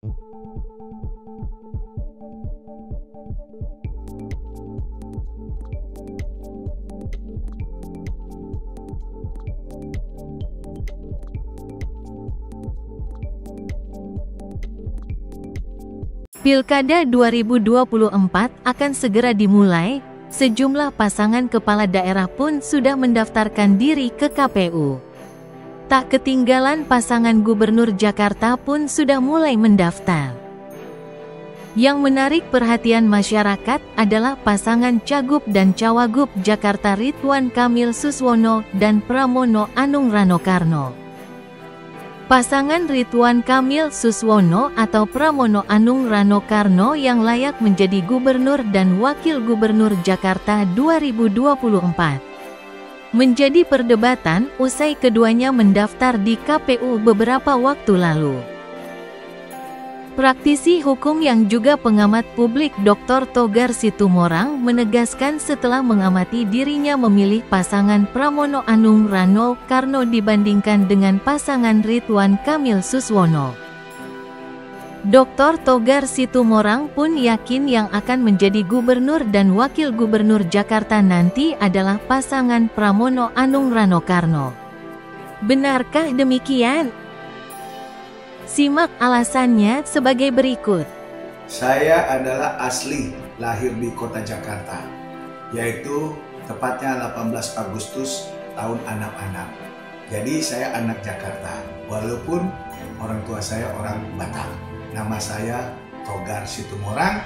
Pilkada 2024 akan segera dimulai, sejumlah pasangan kepala daerah pun sudah mendaftarkan diri ke KPU. Tak ketinggalan pasangan Gubernur Jakarta pun sudah mulai mendaftar. Yang menarik perhatian masyarakat adalah pasangan Cagup dan Cawagup Jakarta Ridwan Kamil Suswono dan Pramono Anung Rano Karno. Pasangan Ridwan Kamil Suswono atau Pramono Anung Rano Karno yang layak menjadi Gubernur dan Wakil Gubernur Jakarta 2024. Menjadi perdebatan usai keduanya mendaftar di KPU beberapa waktu lalu. Praktisi hukum yang juga pengamat publik Dr. Togar Situmorang menegaskan setelah mengamati dirinya memilih pasangan Pramono Anung Rano Karno dibandingkan dengan pasangan Ridwan Kamil Suswono. Dr. Togar Situmorang pun yakin yang akan menjadi gubernur dan wakil gubernur Jakarta nanti adalah pasangan Pramono Anung Rano Karno. Benarkah demikian? Simak alasannya sebagai berikut. Saya adalah asli lahir di kota Jakarta, yaitu tepatnya 18 Agustus tahun 66. Jadi saya anak Jakarta, walaupun orang tua saya orang Batak. Nama saya Togar Situmorang,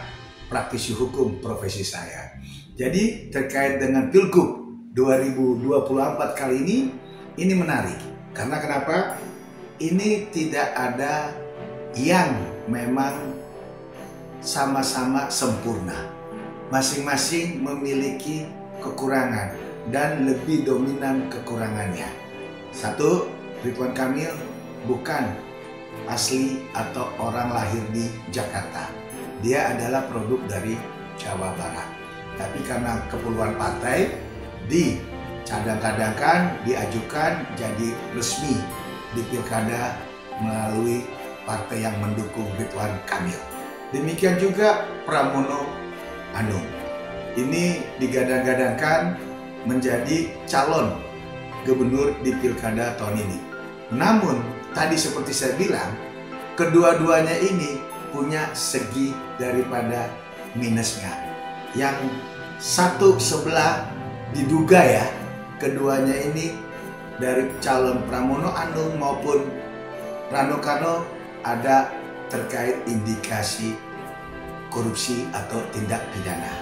praktisi hukum profesi saya. Jadi terkait dengan Pilgub 2024 kali ini menarik. Karena kenapa? Ini tidak ada yang memang sama-sama sempurna. Masing-masing memiliki kekurangan dan lebih dominan kekurangannya. Satu, Ridwan Kamil bukan asli atau orang lahir di Jakarta. Dia adalah produk dari Jawa Barat. Tapi karena keperluan partai, dicadang-cadangkan, diajukan jadi resmi di pilkada melalui partai yang mendukung Ridwan Kamil. Demikian juga Pramono Anung. Ini digadang-gadangkan menjadi calon gubernur di pilkada tahun ini. Namun, tadi seperti saya bilang, kedua-duanya ini punya segi daripada minusnya. Yang satu sebelah diduga ya, keduanya ini dari calon Pramono Anung maupun Rano Karno ada terkait indikasi korupsi atau tindak pidana.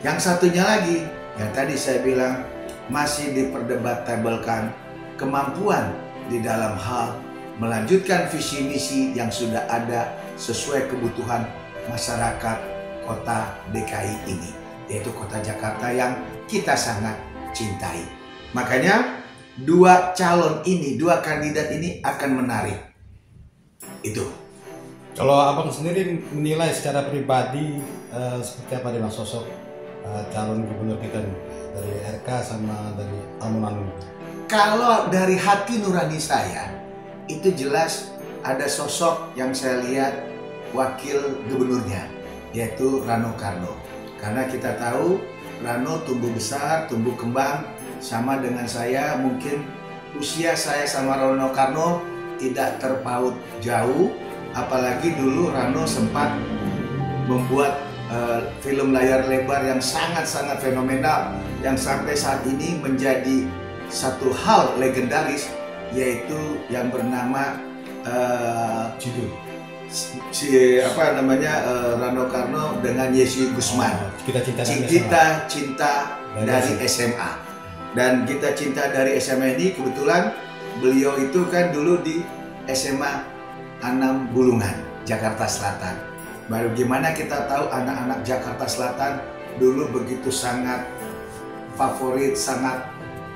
Yang satunya lagi, yang tadi saya bilang masih diperdebatkan kemampuan di dalam hal melanjutkan visi misi yang sudah ada sesuai kebutuhan masyarakat kota DKI ini, yaitu kota Jakarta yang kita sangat cintai. Makanya dua calon ini, dua kandidat ini akan menarik. Itu. Kalau abang sendiri menilai secara pribadi seperti apa dengan sosok calon gubernur kita dari RK sama dari Anung? Kalau dari hati nurani saya, itu jelas ada sosok yang saya lihat wakil gubernurnya, yaitu Rano Karno. Karena kita tahu Rano tumbuh besar, tumbuh kembang, sama dengan saya, mungkin usia saya sama Rano Karno tidak terpaut jauh. Apalagi dulu Rano sempat membuat film layar lebar yang sangat-sangat fenomenal, yang sampai saat ini menjadi satu hal legendaris, yaitu yang bernama Rano Karno dengan Yesi Gusman. Kita cinta dari SMA. Dan kita cinta dari SMA ini, kebetulan beliau itu kan dulu di SMA Anam Bulungan, Jakarta Selatan. Bagaimana kita tahu anak-anak Jakarta Selatan dulu begitu sangat favorit, sangat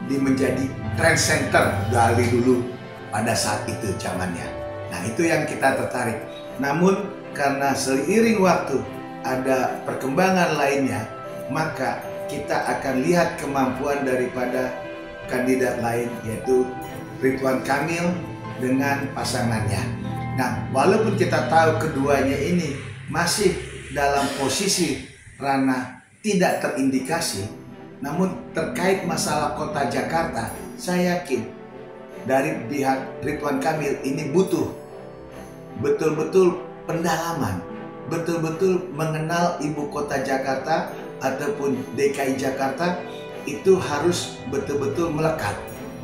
menjadi trend center dari dulu pada saat itu zamannya. Nah, itu yang kita tertarik. Namun karena seiring waktu ada perkembangan lainnya, maka kita akan lihat kemampuan daripada kandidat lain, yaitu Ridwan Kamil dengan pasangannya. Nah, walaupun kita tahu keduanya ini masih dalam posisi ranah tidak terindikasi, namun terkait masalah kota Jakarta, saya yakin dari pihak Ridwan Kamil ini butuh betul-betul pendalaman, betul-betul mengenal ibu kota Jakarta ataupun DKI Jakarta itu harus betul-betul melekat,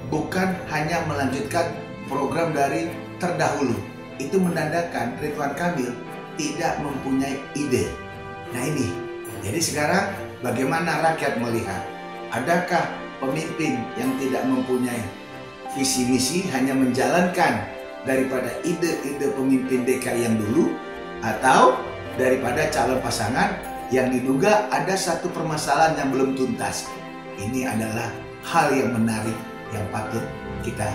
bukan hanya melanjutkan program dari terdahulu. Itu menandakan Ridwan Kamil tidak mempunyai ide. Nah ini, jadi sekarang bagaimana rakyat melihat? Adakah pemimpin yang tidak mempunyai visi misi, hanya menjalankan daripada ide-ide pemimpin DKI yang dulu, atau daripada calon pasangan yang diduga ada satu permasalahan yang belum tuntas? Ini adalah hal yang menarik yang patut kita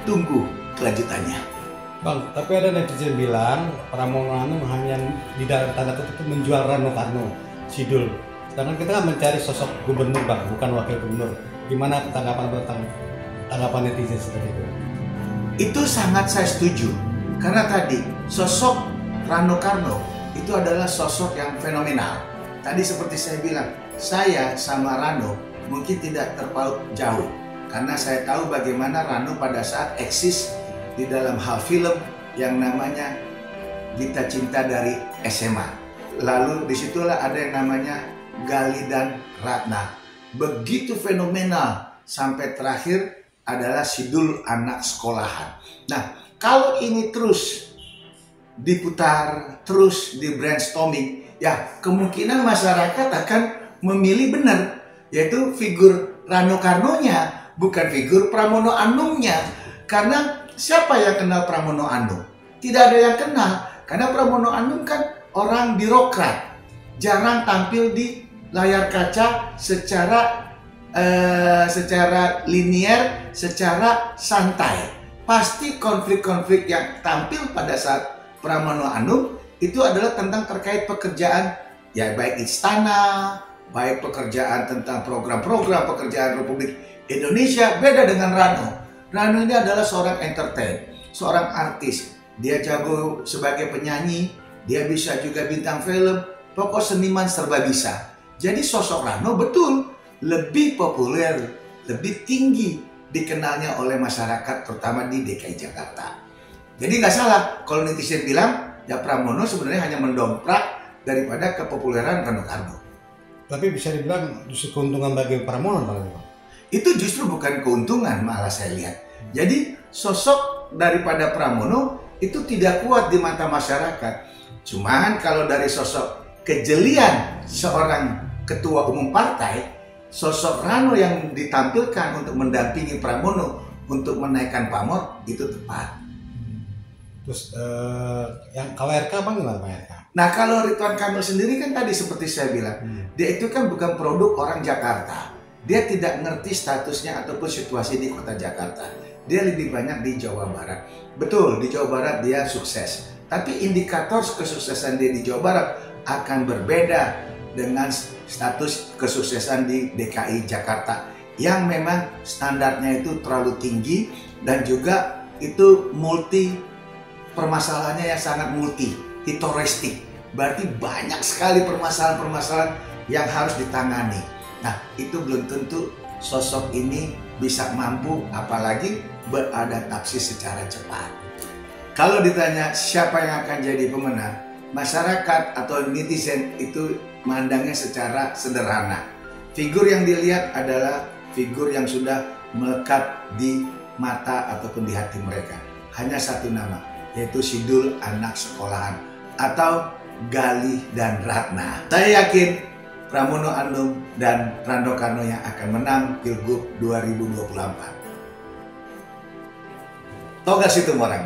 tunggu kelanjutannya. Bang, tapi ada netizen bilang Pramono Anung hanya di dalam tanda kutip menjual Rano Karno, Sidul. Sedangkan kita kan mencari sosok gubernur, Bang, bukan wakil gubernur. Gimana tanggapan netizen seperti itu? Itu sangat saya setuju. Karena tadi sosok Rano Karno itu adalah sosok yang fenomenal. Tadi seperti saya bilang, saya sama Rano mungkin tidak terpaut jauh. Karena saya tahu bagaimana Rano pada saat eksis di dalam hal film yang namanya Gita Cinta dari SMA. Lalu disitulah ada yang namanya Gali dan Ratna. Begitu fenomenal sampai terakhir adalah Sidul anak sekolahan. Nah, kalau ini terus diputar, terus di brainstorming, ya kemungkinan masyarakat akan memilih benar, yaitu figur Rano Karnonya, bukan figur Pramono Anungnya. Karena siapa yang kenal Pramono Anung? Tidak ada yang kenal, karena Pramono Anung kan orang birokrat, jarang tampil di layar kaca secara linier, secara santai. Pasti konflik-konflik yang tampil pada saat Pramono Anung itu adalah tentang terkait pekerjaan, ya baik istana, baik pekerjaan tentang program-program pekerjaan Republik Indonesia. Beda dengan Rano. Rano ini adalah seorang entertain, seorang artis. Dia jago sebagai penyanyi, dia bisa juga bintang film, pokok seniman serba bisa. Jadi sosok Rano betul lebih populer, lebih tinggi dikenalnya oleh masyarakat, terutama di DKI Jakarta. Jadi nggak salah kalau netizen bilang, ya Pramono sebenarnya hanya mendongkrak daripada kepopuleran Rano Karno. Tapi bisa dibilang justru keuntungan bagi Pramono, Bang. Itu justru bukan keuntungan, malah saya lihat. Jadi sosok daripada Pramono itu tidak kuat di mata masyarakat. Cuman kalau dari sosok kejelian seorang ketua umum partai, sosok Rano yang ditampilkan untuk mendampingi Pramono untuk menaikkan pamor itu tepat. Terus yang kalau RK, Bang, gimana Bang RK? Nah, kalau Ridwan Kamil sendiri kan tadi seperti saya bilang, dia itu kan bukan produk orang Jakarta. Dia tidak ngerti statusnya ataupun situasi di kota Jakarta. Dia lebih banyak di Jawa Barat. Betul, di Jawa Barat dia sukses. Tapi indikator kesuksesan dia di Jawa Barat akan berbeda dengan status kesuksesan di DKI Jakarta. Yang memang standarnya itu terlalu tinggi dan juga itu permasalahannya yang sangat hitoristik. Berarti banyak sekali permasalahan-permasalahan yang harus ditangani. Nah, itu belum tentu sosok ini bisa mampu, apalagi beradaptasi secara cepat. Kalau ditanya siapa yang akan jadi pemenang, masyarakat atau netizen itu memandangnya secara sederhana. Figur yang dilihat adalah figur yang sudah melekat di mata ataupun di hati mereka. Hanya satu nama, yaitu Sidul anak sekolahan atau Gali dan Ratna. Saya yakin Pramono Anung dan Rano Karno yang akan menang Pilgub 2024. Toga Situmorang.